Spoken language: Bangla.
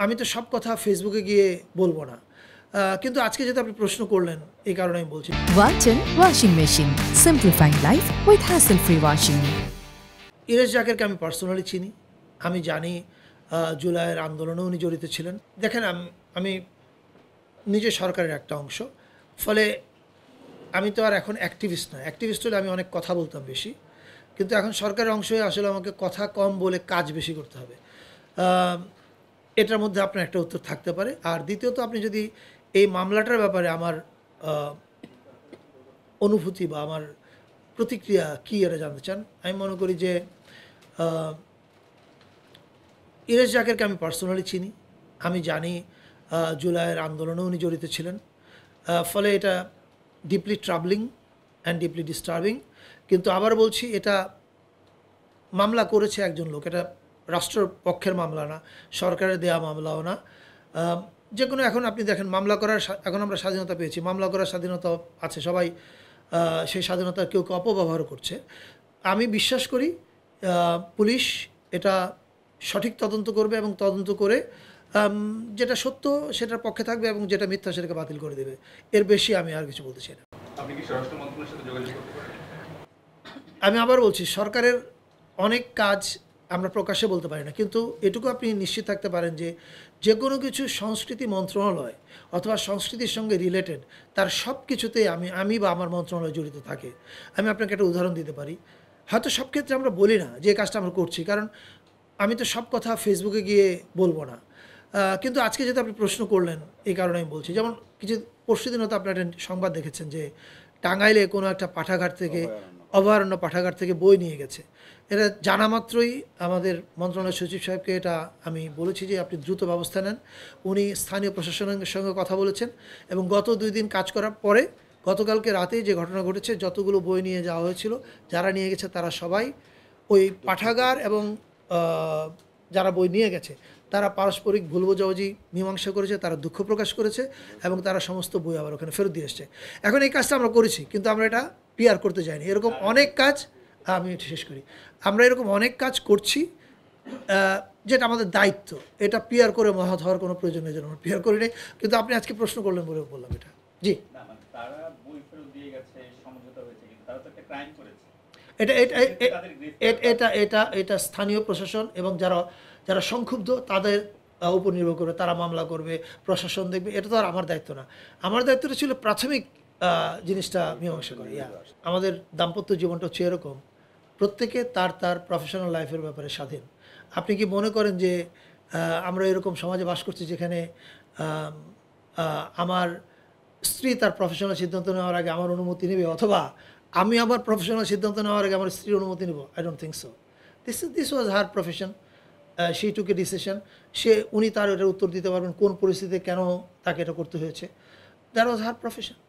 আমি তো সব কথা ফেসবুকে গিয়ে বলব না। কিন্তু আজকে যেহেতু আপনি প্রশ্ন করলেন, এই কারণে আমি বলছি। Walton Washing Machine. Simplifying life with hassle-free washing. Iresh জাকেরকে আমি পার্সোনালি চিনি। আমি জানি জুলাইয়ের আন্দোলনেও উনি জড়িত ছিলেন। দেখেন আমি নিজে সরকারের একটা অংশ। ফলে আমি তো আর এখন অ্যাক্টিভিস্ট না। অ্যাক্টিভিস্ট হলে আমি অনেক কথা বলতাম বেশি। কিন্তু এখন সরকারের অংশ হয়ে আসলে আমাকে কথা কম বলে কাজ বেশি করতে হবে। এটার মধ্যে আপনার একটা উত্তর থাকতে পারে। আর দ্বিতীয়ত আপনি যদি এই মামলাটার ব্যাপারে আমার অনুভূতি বা আমার প্রতিক্রিয়া কী এটা জানতে চান, আমি মনে করি যে ইরেশ জাকেরকে আমি পার্সোনালি চিনি। আমি জানি জুলাইয়ের আন্দোলনেও উনি জড়িত ছিলেন। ফলে এটা ডিপলি ট্রাবলিং অ্যান্ড ডিপলি ডিস্টার্বিং। কিন্তু আবার বলছি, এটা মামলা করেছে একজন লোক। এটা রাষ্ট্রের পক্ষের মামলা না, সরকারের দেয়া মামলাও না। যে কোনো এখন আপনি দেখেন মামলা করার এখন আমরা স্বাধীনতা পেয়েছি, মামলা করার স্বাধীনতা আছে, সবাই সেই স্বাধীনতা কেউ কেউ অপব্যবহার করছে। আমি বিশ্বাস করি পুলিশ এটা সঠিক তদন্ত করবে এবং তদন্ত করে যেটা সত্য সেটার পক্ষে থাকবে এবং যেটা মিথ্যা সেটাকে বাতিল করে দেবে। এর বেশি আমি আর কিছু বলতে চাই না। আপনি কি স্বরাষ্ট্র মন্ত্রণালয়ের সাথে যোগাযোগ করতে পারেন? আমি আবার বলছি, সরকারের অনেক কাজ আমরা প্রকাশ্যে বলতে পারি না, কিন্তু এটুকু আপনি নিশ্চিত থাকতে পারেন যে যে কোনো কিছু সংস্কৃতি মন্ত্রণালয় অথবা সংস্কৃতির সঙ্গে রিলেটেড তার সব কিছুতেই আমি বা আমার মন্ত্রণালয় জড়িত থাকে। আমি আপনাকে একটা উদাহরণ দিতে পারি। হয়তো সব ক্ষেত্রে আমরা বলি না যে কাজটা আমরা করছি, কারণ আমি তো সব কথা ফেসবুকে গিয়ে বলবো না। কিন্তু আজকে যেহেতু আপনি প্রশ্ন করলেন, এই কারণে আমি বলছি। যেমন কিছু পরশুদিন হয়তো আপনার একটা সংবাদ দেখেছেন যে টাঙ্গাইলে কোনো একটা পাঠাগার থেকে, অভয়ারণ্য পাঠাগার থেকে বই নিয়ে গেছে। এটা জানা মাত্রই আমাদের মন্ত্রণালয়ের সচিব সাহেবকে এটা আমি বলেছি যে আপনি দ্রুত ব্যবস্থা নেন। উনি স্থানীয় প্রশাসনের সঙ্গে কথা বলেছেন এবং গত 2 দিন কাজ করার পরে গতকালকে রাতেই যে ঘটনা ঘটেছে, যতগুলো বই নিয়ে যাওয়া হয়েছিল, যারা নিয়ে গেছে তারা সবাই ওই পাঠাগার এবং যারা বই নিয়ে গেছে তারা পারস্পরিক ভুল বোঝাবুঝি মীমাংসা করেছে, তারা দুঃখ প্রকাশ করেছে এবং তারা সমস্ত বই আবার ওখানে ফেরত দিয়ে এসছে। এখন এই কাজটা আমরা করেছি, কিন্তু আমরা এটা পিআর করতে যাইনি। এরকম অনেক কাজ, আমি শেষ করি, আমরা এরকম অনেক কাজ করছি যেটা আমাদের দায়িত্ব। এটা পিআর করে মহৎ হওয়ার কোনো প্রয়োজন নেই, যেন আমরা পিআর করি নাই। কিন্তু আপনি আজকে প্রশ্ন করলেন বলে বললাম এটা। জি, তারা বই ফেরত দিয়ে গেছে, সমঝোতা হয়েছে, কিন্তু তারা তো একটা ক্রাইম করেছে। এটা এটা এটা এটা স্থানীয় প্রশাসন এবং যারা সংক্ষুব্ধ তাদের উপর নির্ভর করবে, তারা মামলা করবে, প্রশাসন দেখবে। এটা তো আর আমার দায়িত্ব না। আমার দায়িত্বটা ছিল প্রাথমিক জিনিসটা মীমাংসা করে। আমাদের দাম্পত্য জীবনটা হচ্ছে এরকম, প্রত্যেকে তার তার প্রফেশনাল লাইফের ব্যাপারে স্বাধীন। আপনি কি মনে করেন যে আমরা এরকম সমাজে বাস করছি যেখানে আমার স্ত্রী তার প্রফেশনাল সিদ্ধান্ত নেওয়ার আগে আমার অনুমতি নেবে, অথবা আমি আমার প্রফেশনাল সিদ্ধান্ত নেওয়ার আগে আমার স্ত্রীর অনুমতি নেব? I don't think so. This was her profession, she took a decision. উনি তার এটার উত্তর দিতে পারবেন কোন পরিস্থিতিতে কেন তাকে এটা করতে হয়েছে। That was her profession.